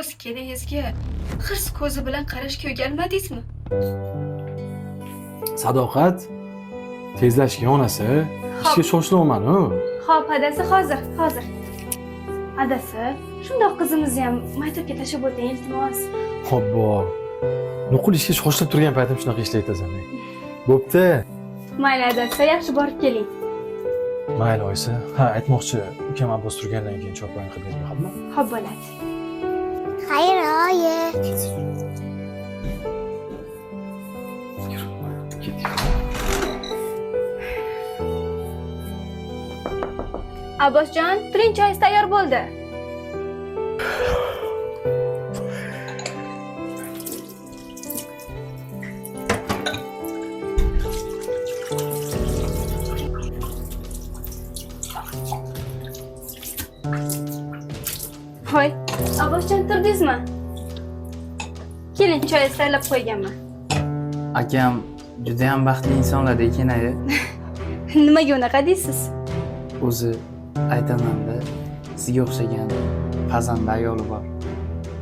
o'z kelingizga hirs ko'zi bilan qarashga o'rganmadingizmi? Sadoqat tezlashgan onasi. Ishga shoshilyapman-ku. Xo'p, adasi hozir. Adasi, shundoq qizimizni ham maktabga tashlab o'ting, iltimos. Hobbo. Nuqul ishga shoshilib turgan paytim shunaqa ishlaytasan. Bo'pti. Mayli adasi, yaxshi borib keling. Mayli oyisi. Ha, aytmoqchi, ukam Abbos turgandan keyin cho'pon qilib bering, xo'pmi? Xo'p bo'ladi. Xayr, oyi. Abbosjon, turing, choyingiz tayyor bo'ldi. Voy, Abbosjon, turdingizmi? Keling, choyingizni tayyorlab qo'yganman. Akam juda ham baxtli insonlar ekan-a. Nimaga unaqa deysiz? O'zi aytaman-da, sizga o'xshagan pazanda ayoli bor.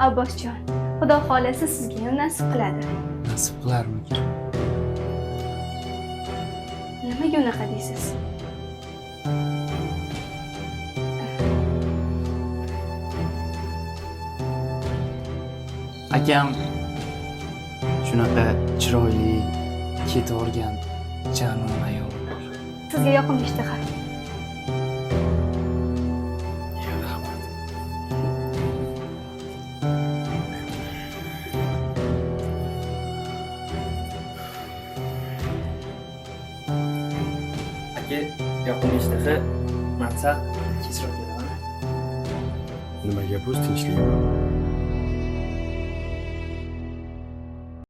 Abbosjon, Xudo xolasa sizga ham nasib qiladi. Nasib qilarmikan? Nimaga unaqa deysiz? Akam shunaqa chiroyli, ketavergan janon ayoli bor. Sizga yoqimli ishtaha. Aka, yoqimli ishtaha, mansab kechroq kelaman. Nima gap o'zi tinchlik?